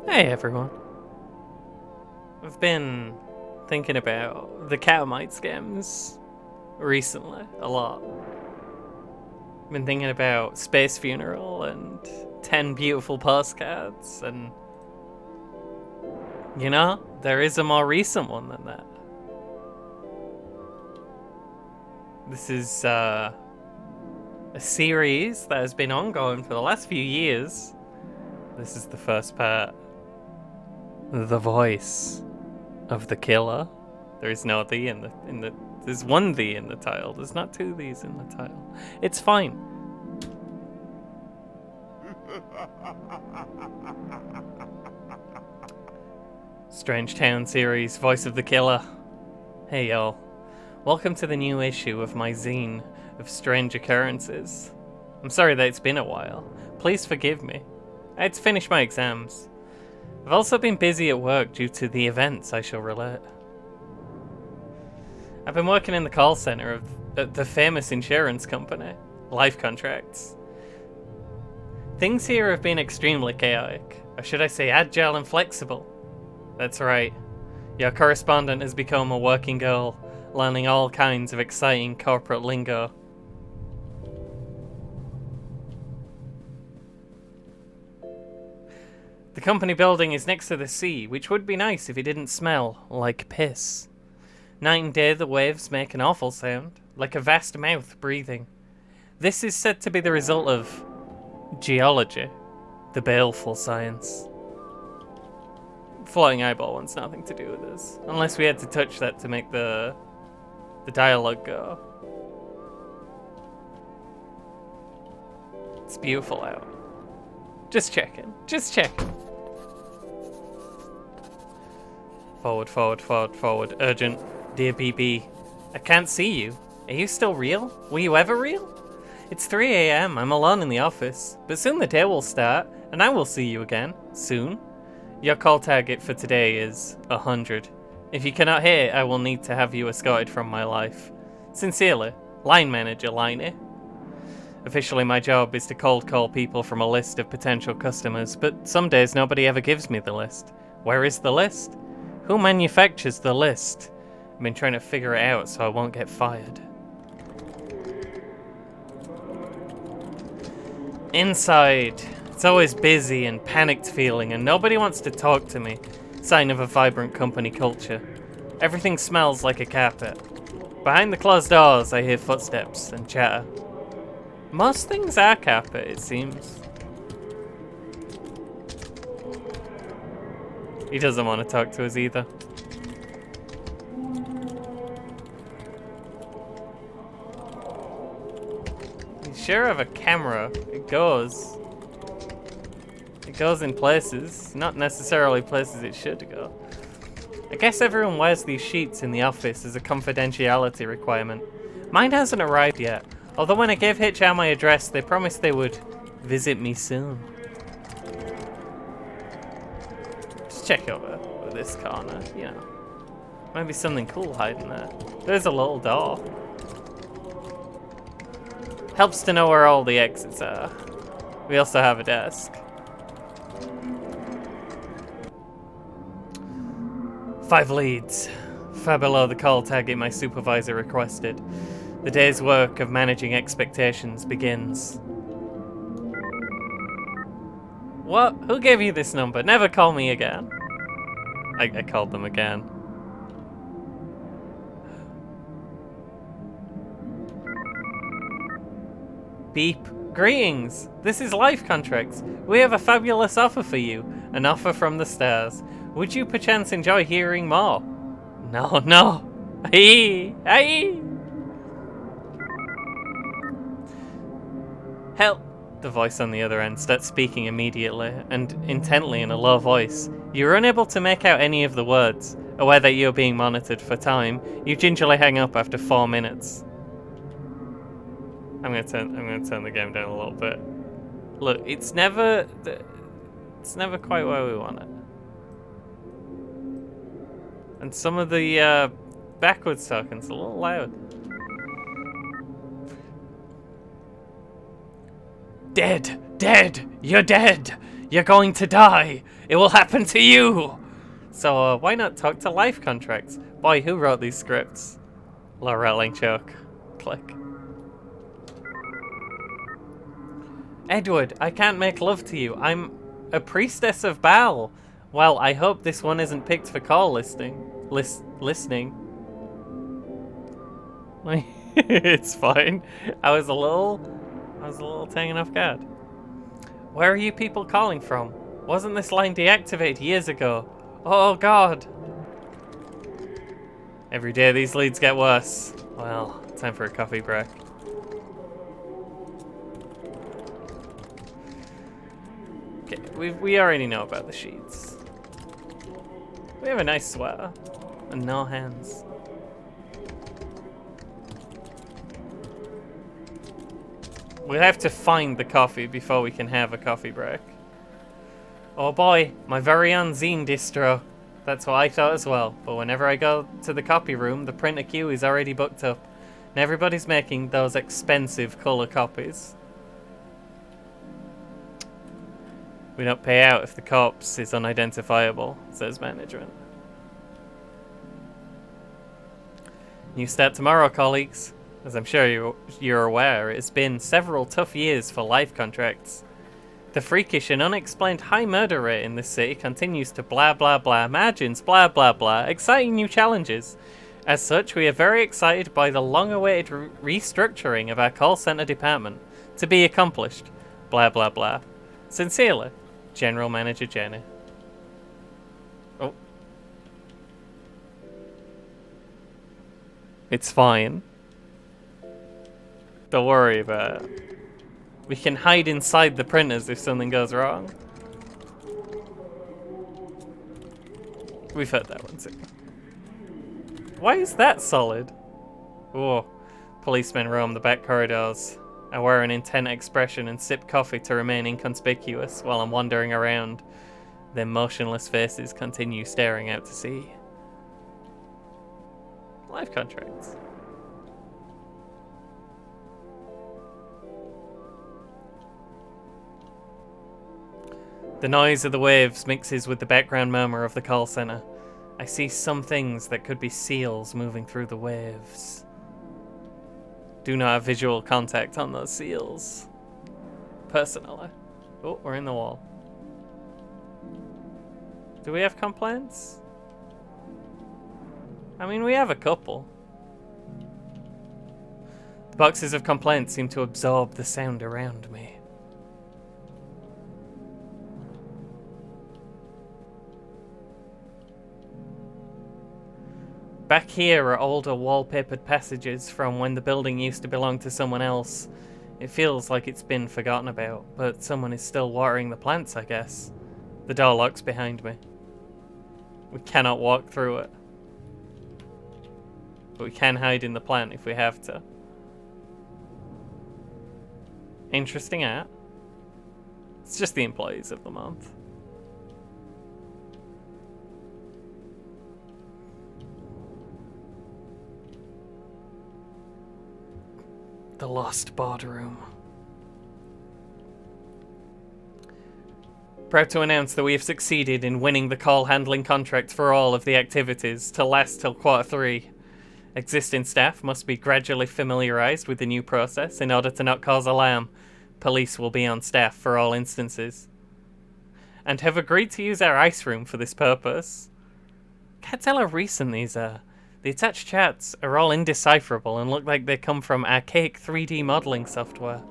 Hey everyone. I've been thinking about the Catamite scams recently a lot. I've been thinking about Space Funeral and 10 beautiful postcards, and there is a more recent one than that. This is a series that has been ongoing for the last few years. This is the first part. The voice of the killer. There is no "the" in the. There's one "the" in the title. There's not two "the's" in the title. It's fine. Strange Town series, voice of the killer. Hey y'all, welcome to the new issue of my zine of strange occurrences. I'm sorry that it's been a while. Please forgive me. I had to finish my exams. I've also been busy at work due to the events I shall relate. I've been working in the call center of the famous insurance company, Life Contracts. Things here have been extremely chaotic, or should I say agile and flexible. That's right, your correspondent has become a working girl, learning all kinds of exciting corporate lingo. The company building is next to the sea, which would be nice if it didn't smell like piss. Night and day the waves make an awful sound, like a vast mouth breathing. This is said to be the result of geology, the baleful science. Floating eyeball wants nothing to do with this, unless we had to touch that to make the dialogue go. It's beautiful out. Just checking. Forward. Urgent. Dear BB, I can't see you. Are you still real? Were you ever real? It's 3 a.m. I'm alone in the office, but soon the day will start, and I will see you again. Soon. Your call target for today is 100. If you cannot hear, I will need to have you escorted from my life. Sincerely, Line Manager Liney. Officially, my job is to cold call people from a list of potential customers, but some days nobody ever gives me the list. Where is the list? Who manufactures the list? I've been trying to figure it out so I won't get fired. Inside, it's always busy and panicked feeling, and nobody wants to talk to me. Sign of a vibrant company culture. Everything smells like a carpet. Behind the closed doors, I hear footsteps and chatter. Most things are carpet, it seems. He doesn't want to talk to us either. You sure have a camera. It goes in places, not necessarily places it should go. I guess everyone wears these sheets in the office as a confidentiality requirement. Mine hasn't arrived yet, although when I gave HR my address, they promised they would visit me soon. Just check over this corner, Might be something cool hiding there. There's a little door. Helps to know where all the exits are. We also have a desk. Five leads. Far below the call target my supervisor requested. The day's work of managing expectations begins. What? Who gave you this number? Never call me again. I called them again. Beep. Greetings. This is Life Contracts. We have a fabulous offer for you. An offer from the stars. Would you perchance enjoy hearing more? No. Aye. Help! The voice on the other end starts speaking immediately, and intently in a low voice. You're unable to make out any of the words. Aware that you're being monitored for time, you gingerly hang up after 4 minutes. I'm gonna turn the game down a little bit. Look, it's never quite where we want it. And some of the backwards talking's a little loud. Dead! You're dead! You're going to die. It will happen to you. So why not talk to life contracts? Boy, who wrote these scripts? Rattling choke. Click. Edward, I can't make love to you. I'm a priestess of Baal. Well, I hope this one isn't picked for call listening. Listening. It's fine. I was a little taken off guard. Where are you people calling from? Wasn't this line deactivated years ago? Oh god. Every day these leads get worse. Well, time for a coffee break. Okay, we already know about the sheets. We have a nice sweater and no hands. We'll have to find the coffee before we can have a coffee break. Oh boy, my very own zine distro. That's what I thought as well, but whenever I go to the copy room, the printer queue is already booked up. And everybody's making those expensive colour copies. We don't pay out if the corpse is unidentifiable, says management. New start tomorrow, colleagues. As I'm sure you're aware, it's been several tough years for life contracts. The freakish and unexplained high murder rate in this city continues to blah blah blah, margins blah blah blah, exciting new challenges. As such, we are very excited by the long-awaited restructuring of our call center department to be accomplished. Blah blah blah. Sincerely, General Manager Jenny. Oh. It's fine. Don't worry about it. We can hide inside the printers if something goes wrong. We've heard that one too. Why is that solid? Oh, policemen roam the back corridors. I wear an intent expression and sip coffee to remain inconspicuous while I'm wandering around. Their motionless faces continue staring out to sea. Life contracts. The noise of the waves mixes with the background murmur of the call center. I see some things that could be seals moving through the waves. Do not have visual contact on those seals. Personally. Oh, we're in the wall. Do we have complaints? I mean, we have a couple. The boxes of complaints seem to absorb the sound around me. Back here are older wallpapered passages from when the building used to belong to someone else. It feels like it's been forgotten about, but someone is still watering the plants, I guess. The door locks behind me. We cannot walk through it. But we can hide in the plant if we have to. Interesting art. It's just the employees of the month. The Lost Boardroom. Proud to announce that we have succeeded in winning the call handling contract for all of the activities to last till Q3. Existing staff must be gradually familiarized with the new process in order to not cause alarm. Police will be on staff for all instances. And have agreed to use our ice room for this purpose. Can't tell how recent these are. The attached charts are all indecipherable and look like they come from archaic 3D modeling software.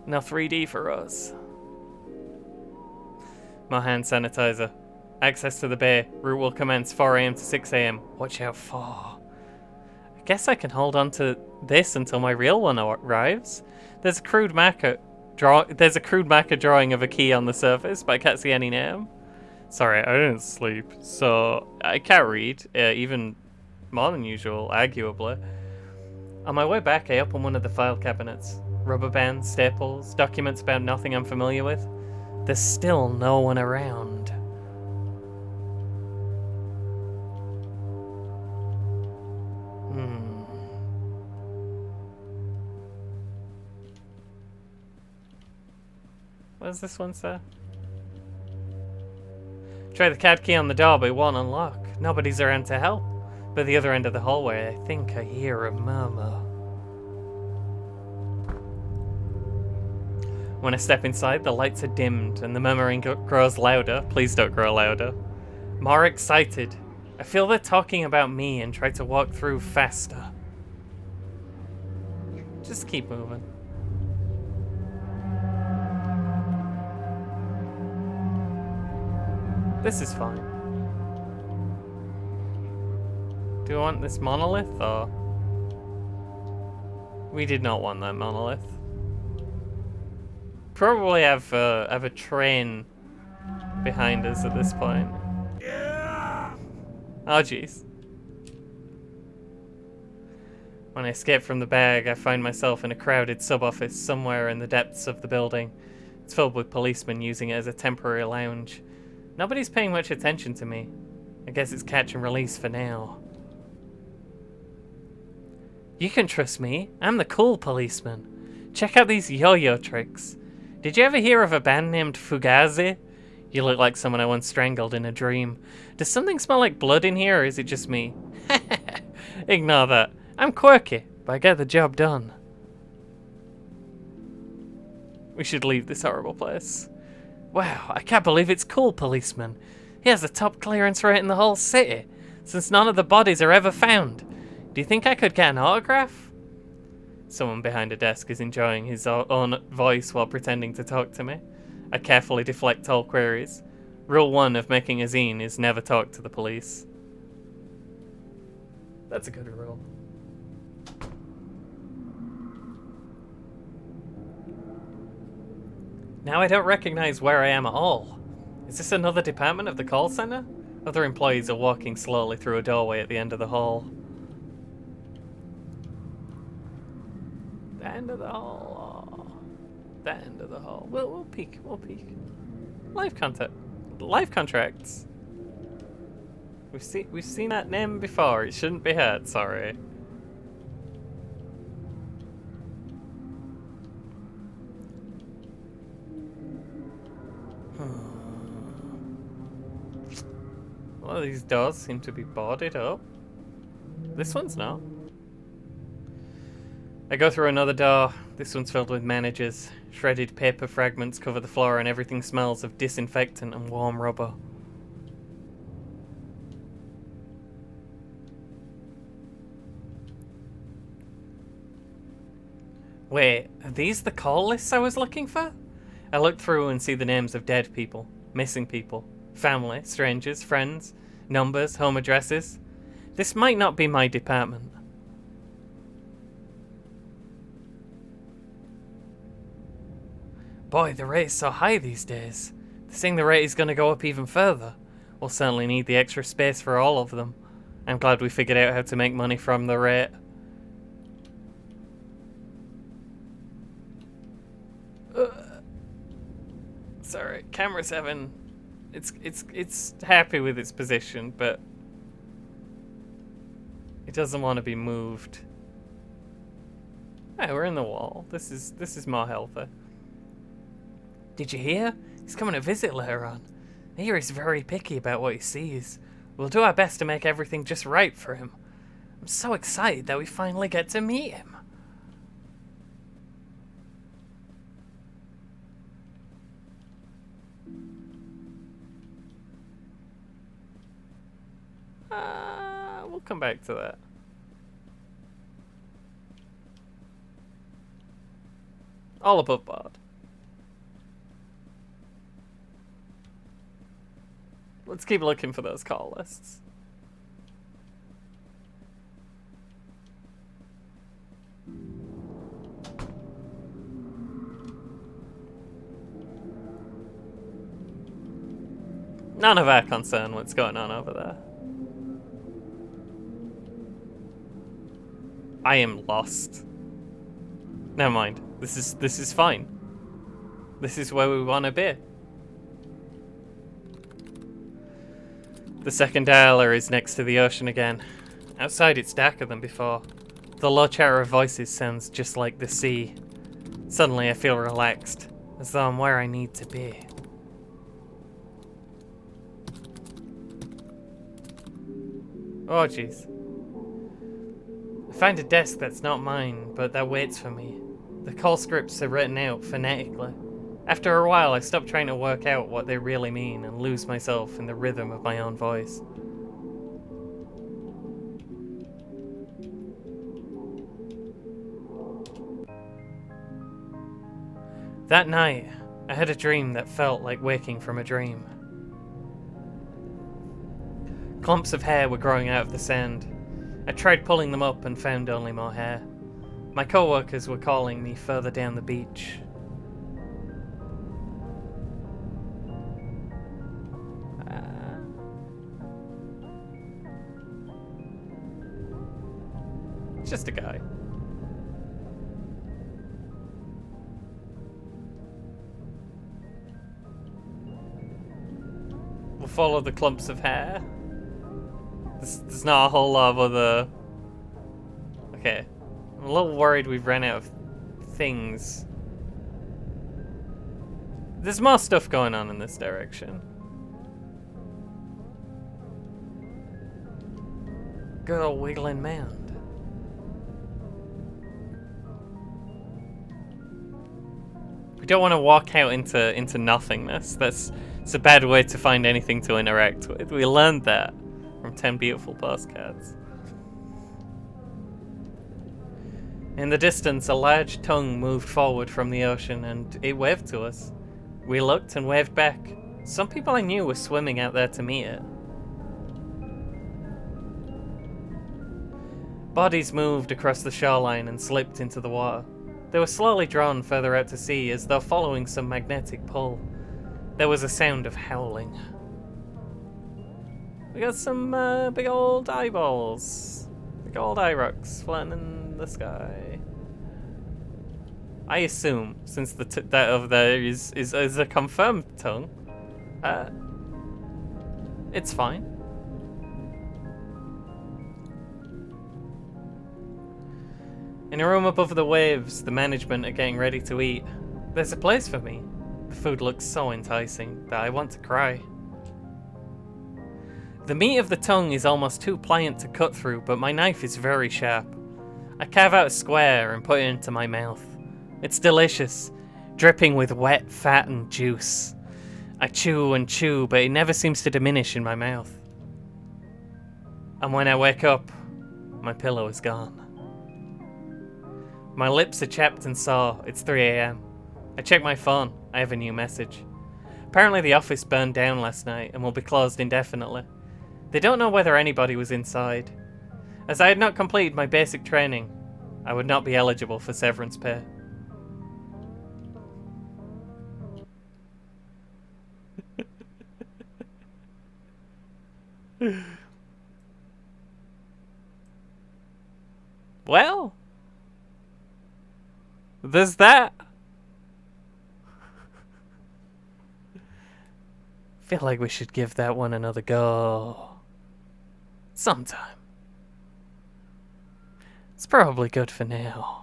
No 3D for us. More hand sanitizer. Access to the bay. Route will commence 4 AM to 6 AM. Watch out for. I guess I can hold on to this until my real one arrives. There's a crude marker drawing of a key on the surface, but I can't see any name. Sorry, I didn't sleep, so I can't read, even more than usual, arguably. On my way back, I open one of the file cabinets. Rubber bands, staples, documents about nothing I'm familiar with. There's still no one around. What does this one say? Try the CAD key on the door, but it won't unlock. Nobody's around to help. But the other end of the hallway, I think I hear a murmur. When I step inside, the lights are dimmed and the murmuring grows louder. Please don't grow louder. More excited. I feel they're talking about me and try to walk through faster. Just keep moving. This is fine. Do I want this monolith or? We did not want that monolith. Probably have a train behind us at this point. Yeah. Oh jeez. When I escape from the bag, I find myself in a crowded sub-office somewhere in the depths of the building. It's filled with policemen using it as a temporary lounge. Nobody's paying much attention to me. I guess it's catch and release for now. You can trust me. I'm the cool policeman. Check out these yo-yo tricks. Did you ever hear of a band named Fugazi? You look like someone I once strangled in a dream. Does something smell like blood in here, or is it just me? Ignore that. I'm quirky, but I get the job done. We should leave this horrible place. Wow, I can't believe it's cool policeman. He has the top clearance rate in the whole city, since none of the bodies are ever found. Do you think I could get an autograph? Someone behind a desk is enjoying his own voice while pretending to talk to me. I carefully deflect all queries. Rule 1 of making a zine is never talk to the police. That's a good rule. Now I don't recognize where I am at all. Is this another department of the call center? Other employees are walking slowly through a doorway at the end of the hall. The end of the hall. Oh. The end of the hall. We'll peek. We'll peek. Life contracts. We've seen that name before. It shouldn't be heard. Sorry. Well, these doors seem to be boarded up. This one's not. I go through another door. This one's filled with managers. Shredded paper fragments cover the floor and everything smells of disinfectant and warm rubber. Wait, are these the call lists I was looking for? I look through and see the names of dead people, missing people, family, strangers, friends, numbers, home addresses. This might not be my department. Boy, the rate is so high these days. They're saying the rate is going to go up even further. We'll certainly need the extra space for all of them. I'm glad we figured out how to make money from the rate. Sorry, camera 7. It's happy with its position, but it doesn't want to be moved. Hey, we're in the wall. This is more healthy. Did you hear? He's coming to visit later on. I hear he's very picky about what he sees. We'll do our best to make everything just right for him. I'm so excited that we finally get to meet him. We'll come back to that. All above board. Let's keep looking for those call lists. None of our concern what's going on over there. I am lost. Never mind. This is fine. This is where we want to be. The second dialer is next to the ocean again. Outside it's darker than before. The low chatter of voices sounds just like the sea. Suddenly I feel relaxed. as though I'm where I need to be. Oh jeez. I find a desk that's not mine, but that waits for me. The call scripts are written out phonetically. After a while, I stop trying to work out what they really mean and lose myself in the rhythm of my own voice. That night, I had a dream that felt like waking from a dream. Clumps of hair were growing out of the sand. I tried pulling them up and found only more hair. My co-workers were calling me further down the beach. Just a guy. We'll follow the clumps of hair. There's not a whole lot of other... Okay. I'm a little worried we've run out of things. There's more stuff going on in this direction. Good old wiggling mound. We don't want to walk out into nothingness. That's a bad way to find anything to interact with. We learned that from 10 Beautiful Postcards. In the distance, a large tongue moved forward from the ocean and it waved to us. We looked and waved back. Some people I knew were swimming out there to meet it. Bodies moved across the shoreline and slipped into the water. They were slowly drawn further out to sea as though following some magnetic pull. There was a sound of howling. We got some big old eyeballs. Big old eye rocks floating in the sky. I assume, since that over there is a confirmed tongue, it's fine. In a room above the waves, the management are getting ready to eat. There's a place for me. The food looks so enticing that I want to cry. The meat of the tongue is almost too pliant to cut through, but my knife is very sharp. I carve out a square and put it into my mouth. It's delicious, dripping with wet fat and juice. I chew and chew, but it never seems to diminish in my mouth. And when I wake up, my pillow is gone. My lips are chapped and sore. It's 3 AM. I check my phone. I have a new message. Apparently the office burned down last night and will be closed indefinitely. They don't know whether anybody was inside. As I had not completed my basic training, I would not be eligible for severance pay. Well, there's that. Feel like we should give that one another go sometime. It's probably good for now.